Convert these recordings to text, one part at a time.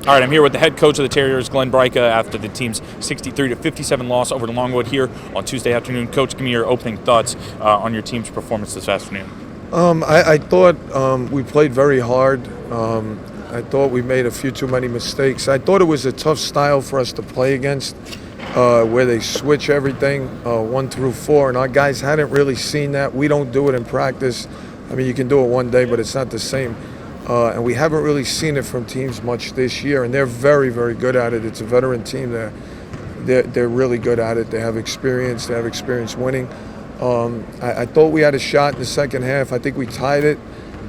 All right, I'm here with the head coach of the Terriers, Glenn Braica, after the team's 63-57 loss over to Longwood here on Tuesday afternoon. Coach, give me your opening thoughts on your team's performance this afternoon. I thought we played very hard. I thought we made a few too many mistakes. I thought it was a tough style for us to play against, where they switch everything 1 through 4, and our guys hadn't really seen that. We don't do it in practice. I mean, you can do it one day, but it's not the same. And we haven't really seen it from teams much this year, and they're very, very good at it. It's a veteran team. They're really good at it. They have experience. They have experience winning. I thought we had a shot in the second half. I think we tied it,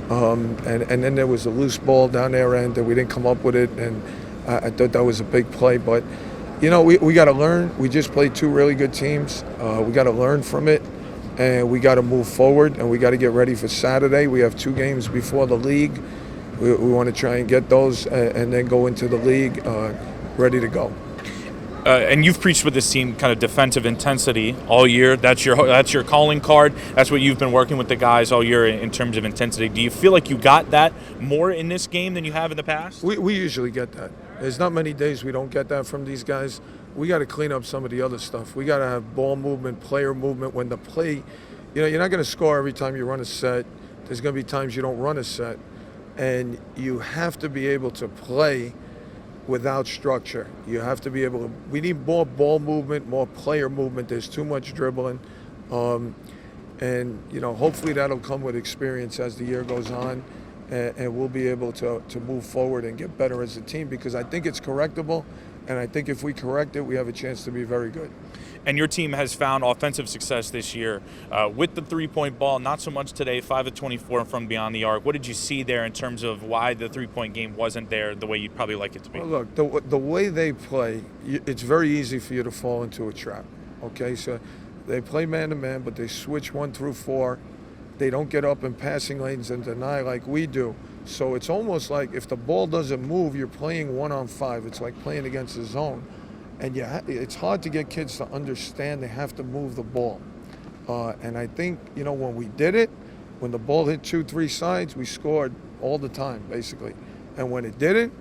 and then there was a loose ball down their end, and we didn't come up with it, and I thought that was a big play. But, you know, we got to learn. We just played 2 really good teams. We got to learn from it, and we got to move forward, and we got to get ready for Saturday. We have 2 games before the league. We want to try and get those and then go into the league ready to go. And you've preached with this team kind of defensive intensity all year. That's your calling card. That's what you've been working with the guys all year in terms of intensity. Do you feel like you got that more in this game than you have in the past? We usually get that. There's not many days we don't get that from these guys. We got to clean up some of the other stuff. We got to have ball movement, player movement. When the play, you know, you're not going to score every time you run a set. There's going to be times you don't run a set. And you have to be able to play without structure. You have to be able to, we need more ball movement, more player movement. There's too much dribbling. And, you know, hopefully that'll come with experience as the year goes on. And we'll be able to move forward and get better as a team, because I think it's correctable. And I think if we correct it, we have a chance to be very good. And your team has found offensive success this year with the three-point ball, not so much today, 5 of 24 from beyond the arc. What did you see there in terms of why the three-point game wasn't there the way you'd probably like it to be? Well, look, the way they play, it's very easy for you to fall into a trap, okay? So they play man-to-man, but they switch 1 through 4. They don't get up in passing lanes and deny like we do. So it's almost like if the ball doesn't move, you're playing 1-on-5. It's like playing against the zone. And it's hard to get kids to understand they have to move the ball. And I think, you know, when we did it, when the ball hit 2-3 sides, we scored all the time, basically. And when it didn't,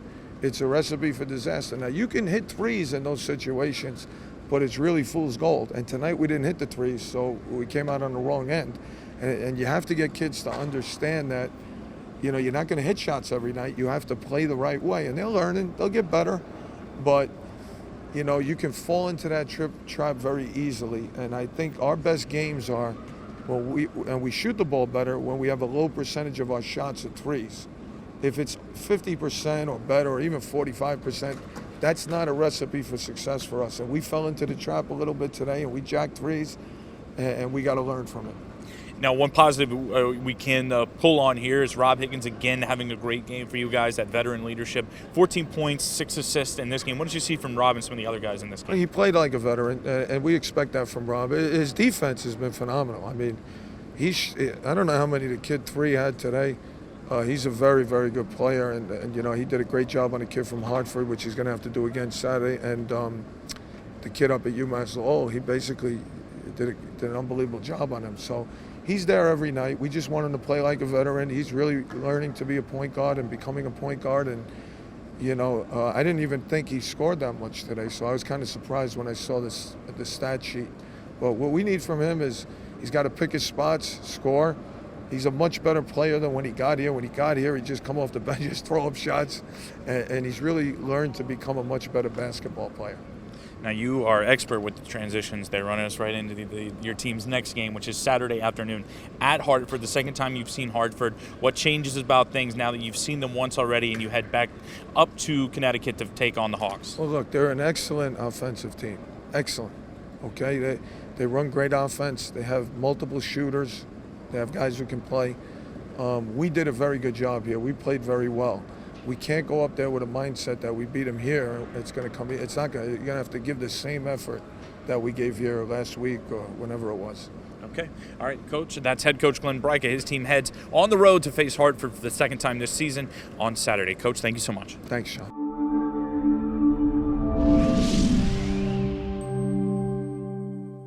it's a recipe for disaster. Now, you can hit threes in those situations, but it's really fool's gold. And tonight we didn't hit the threes, so we came out on the wrong end. And you have to get kids to understand that, you know, you're not going to hit shots every night. You have to play the right way. And they're learning. They'll get better. But, you know, you can fall into that trap very easily. And I think our best games are when we shoot the ball better when we have a low percentage of our shots at threes. If it's 50% or better, or even 45%, that's not a recipe for success for us. And we fell into the trap a little bit today, and we jacked threes, and we got to learn from it. Now, one positive we can pull on here is Rob Higgins again having a great game for you guys, that veteran leadership. 14 points, 6 assists in this game. What did you see from Rob and some of the other guys in this game? He played like a veteran, and we expect that from Rob. His defense has been phenomenal. I mean, I don't know how many the kid 3 had today. He's a very, very good player, and you know, he did a great job on a kid from Hartford, which he's going to have to do again Saturday. And the kid up at UMass Lowell, he basically did an unbelievable job on him. So he's there every night. We just want him to play like a veteran. He's really learning to be a point guard and becoming a point guard. And, you know, I didn't even think he scored that much today, so I was kind of surprised when I saw the stat sheet. But what we need from him is he's got to pick his spots, score. He's a much better player than when he got here. When he got here, he'd just come off the bench, just throw up shots. And he's really learned to become a much better basketball player. Now, you are expert with the transitions. They run us right into your team's next game, which is Saturday afternoon at Hartford. The second time you've seen Hartford. What changes about things now that you've seen them once already and you head back up to Connecticut to take on the Hawks? Well, look, they're an excellent offensive team. Excellent. Okay? They run great offense. They have multiple shooters. They have guys who can play. We did a very good job here. We played very well. We can't go up there with a mindset that we beat them here. It's going to come. It's not going. You're going to have to give the same effort that we gave here last week or whenever it was. Okay. All right, Coach. That's head coach Glenn Braica. His team heads on the road to face Hartford for the second time this season on Saturday. Coach, thank you so much. Thanks, Sean.